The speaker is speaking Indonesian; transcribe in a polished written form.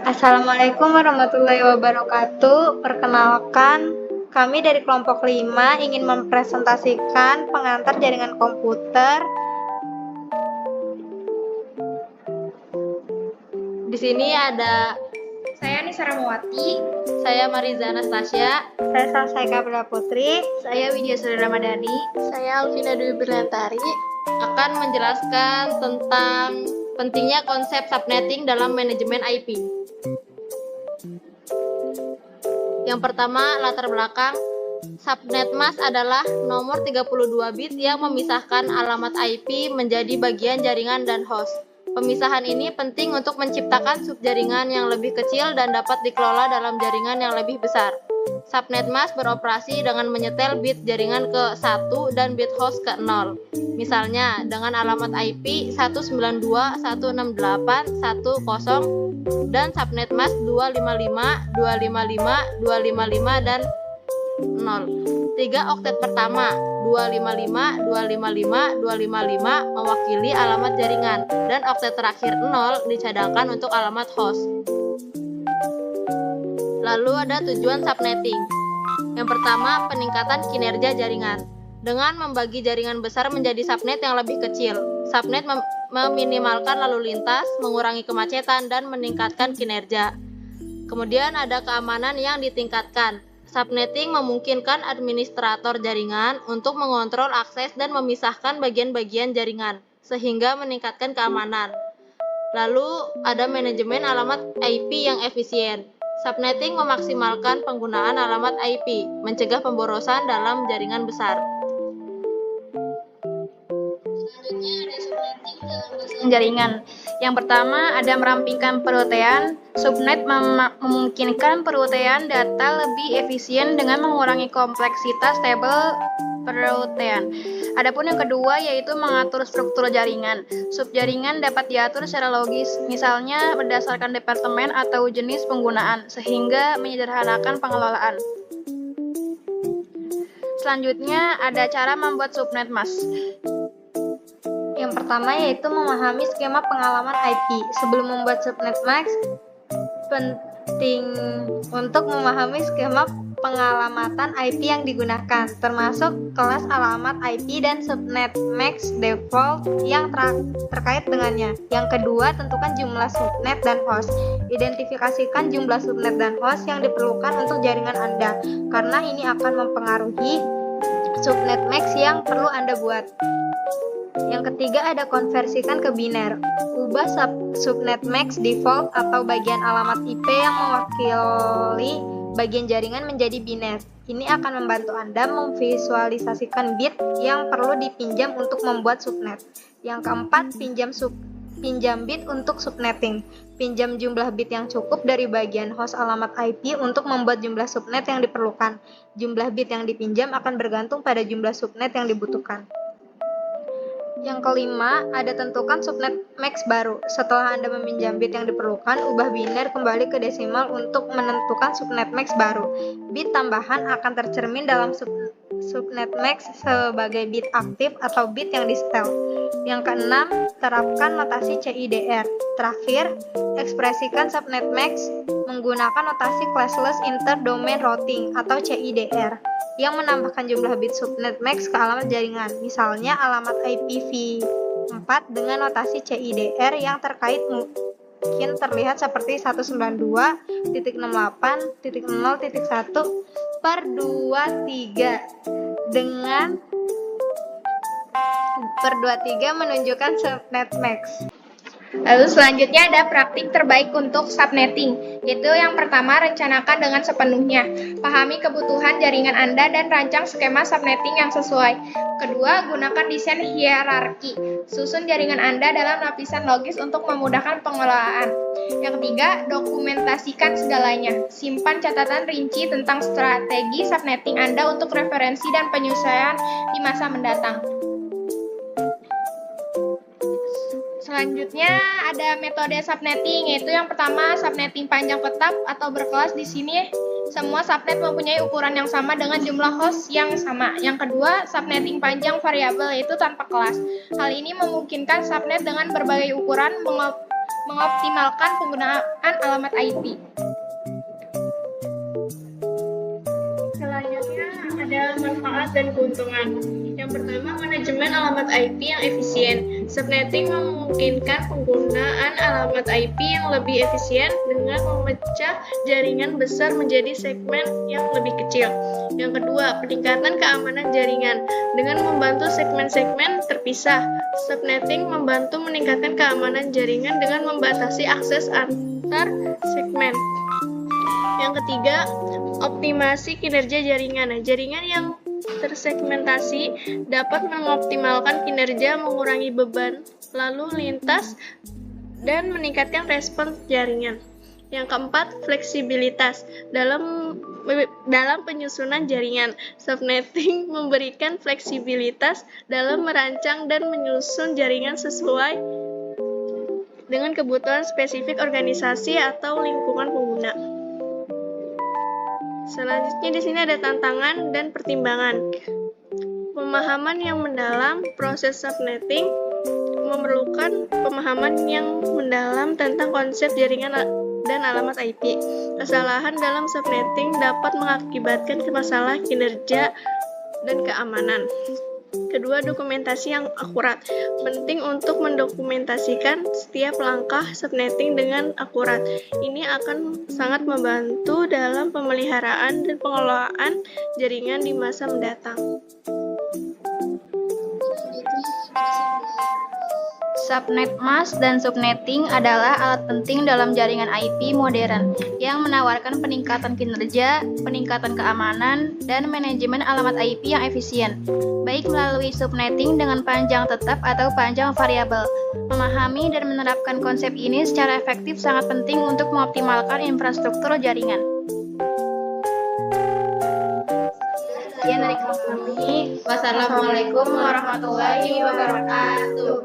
Assalamualaikum warahmatullahi wabarakatuh. Perkenalkan, kami dari kelompok 5 ingin mempresentasikan pengantar jaringan komputer. Di sini ada Saya Nisa Ramawati, saya Mariza Anastasia, saya Salsaika Bella Putri, saya Widya Sri Ramadhani, saya Alvina Dwi Berlantari akan menjelaskan tentang pentingnya konsep subnetting dalam manajemen IP. Yang pertama, latar belakang. Subnet mask adalah nomor 32 bit yang memisahkan alamat IP menjadi bagian jaringan dan host. Pemisahan ini penting untuk menciptakan subjaringan yang lebih kecil dan dapat dikelola dalam jaringan yang lebih besar. Subnet mask beroperasi dengan menyetel bit jaringan ke 1 dan bit host ke 0. Misalnya, dengan alamat IP 192.168.1.0 dan subnet mask 255, 255, 255, dan 0. 3 oktet pertama 255, 255, 255 mewakili alamat jaringan dan oktet terakhir 0 dicadangkan untuk alamat host. Lalu ada tujuan subnetting. Yang pertama, peningkatan kinerja jaringan. Dengan membagi jaringan besar menjadi subnet yang lebih kecil, subnet meminimalkan lalu lintas, mengurangi kemacetan, dan meningkatkan kinerja. Kemudian ada keamanan yang ditingkatkan. Subnetting memungkinkan administrator jaringan untuk mengontrol akses dan memisahkan bagian-bagian jaringan, sehingga meningkatkan keamanan. Lalu ada manajemen alamat IP yang efisien. Subnetting memaksimalkan penggunaan alamat IP, mencegah pemborosan dalam jaringan besar. Selanjutnya ada subnetting dalam bahasa jaringan. Yang pertama ada merampingkan perutaian. Subnet memungkinkan perutaian data lebih efisien dengan mengurangi kompleksitas tabel perutaian. Adapun yang kedua yaitu mengatur struktur jaringan. Subjaringan dapat diatur secara logis, misalnya berdasarkan departemen atau jenis penggunaan, sehingga menyederhanakan pengelolaan. Selanjutnya ada cara membuat subnet mask. Yang pertama yaitu memahami skema pengalaman IP. Sebelum membuat subnet mask, penting untuk memahami skema pengalamatan IP yang digunakan, termasuk kelas alamat IP dan subnet mask default yang terkait dengannya. Yang kedua, tentukan jumlah subnet dan host. Identifikasikan jumlah subnet dan host yang diperlukan untuk jaringan Anda, karena ini akan mempengaruhi subnet mask yang perlu Anda buat. Yang ketiga ada konversikan ke biner. Ubah subnet mask default atau bagian alamat IP yang mewakili bagian jaringan menjadi biner. Ini akan membantu Anda memvisualisasikan bit yang perlu dipinjam untuk membuat subnet. Yang keempat, pinjam bit untuk subnetting. Pinjam jumlah bit yang cukup dari bagian host alamat IP untuk membuat jumlah subnet yang diperlukan. Jumlah bit yang dipinjam akan bergantung pada jumlah subnet yang dibutuhkan. Yang kelima, ada tentukan subnet max baru. Setelah Anda meminjam bit yang diperlukan, ubah biner kembali ke desimal untuk menentukan subnet max baru. Bit tambahan akan tercermin dalam subnet max sebagai bit aktif atau bit yang di-setel. Yang keenam, terapkan notasi CIDR. Terakhir, ekspresikan subnet max menggunakan notasi classless interdomain routing atau CIDR yang menambahkan jumlah bit subnet max ke alamat jaringan. Misalnya alamat IPv4 dengan notasi CIDR yang terkait mungkin terlihat seperti 192.0.1/23 dengan /23 menunjukkan subnet max. Lalu selanjutnya ada praktik terbaik untuk subnetting, yaitu yang pertama rencanakan dengan sepenuhnya. Pahami kebutuhan jaringan Anda dan rancang skema subnetting yang sesuai. Kedua, gunakan desain hierarki. Susun jaringan Anda dalam lapisan logis untuk memudahkan pengelolaan. Yang ketiga, dokumentasikan segalanya. Simpan catatan rinci tentang strategi subnetting Anda untuk referensi dan penyesuaian di masa mendatang. Selanjutnya ada metode subnetting, yaitu yang pertama subnetting panjang tetap atau berkelas. Di sini semua subnet mempunyai ukuran yang sama dengan jumlah host yang sama. Yang kedua, subnetting panjang variabel, yaitu tanpa kelas. Hal ini memungkinkan subnet dengan berbagai ukuran Mengoptimalkan penggunaan alamat IP. Selanjutnya ada manfaat dan keuntungan. Yang pertama, manajemen alamat IP yang efisien. Subnetting memungkinkan penggunaan alamat IP yang lebih efisien dengan memecah jaringan besar menjadi segmen yang lebih kecil. Yang kedua, peningkatan keamanan jaringan. Dengan membantu segmen-segmen terpisah, subnetting membantu meningkatkan keamanan jaringan dengan membatasi akses antar segmen. Yang ketiga, optimasi kinerja jaringan. Jaringan yang tersegmentasi dapat mengoptimalkan kinerja, mengurangi beban lalu lintas, dan meningkatkan respons jaringan. Yang keempat, fleksibilitas. Dalam penyusunan jaringan, subnetting memberikan fleksibilitas dalam merancang dan menyusun jaringan sesuai dengan kebutuhan spesifik organisasi atau lingkungan pengguna. Selanjutnya di sini ada tantangan dan pertimbangan. Pemahaman yang mendalam proses subnetting memerlukan pemahaman yang mendalam tentang konsep jaringan dan alamat IP. Kesalahan dalam subnetting dapat mengakibatkan masalah kinerja dan keamanan. Kedua, dokumentasi yang akurat. Penting untuk mendokumentasikan setiap langkah subnetting dengan akurat. Ini akan sangat membantu dalam pemeliharaan dan pengelolaan jaringan di masa mendatang. Subnet mask dan subnetting adalah alat penting dalam jaringan IP modern yang menawarkan peningkatan kinerja, peningkatan keamanan, dan manajemen alamat IP yang efisien, baik melalui subnetting dengan panjang tetap atau panjang variabel. Memahami dan menerapkan konsep ini secara efektif sangat penting untuk mengoptimalkan infrastruktur jaringan. Sekian dari kami. Wassalamualaikum warahmatullahi wabarakatuh.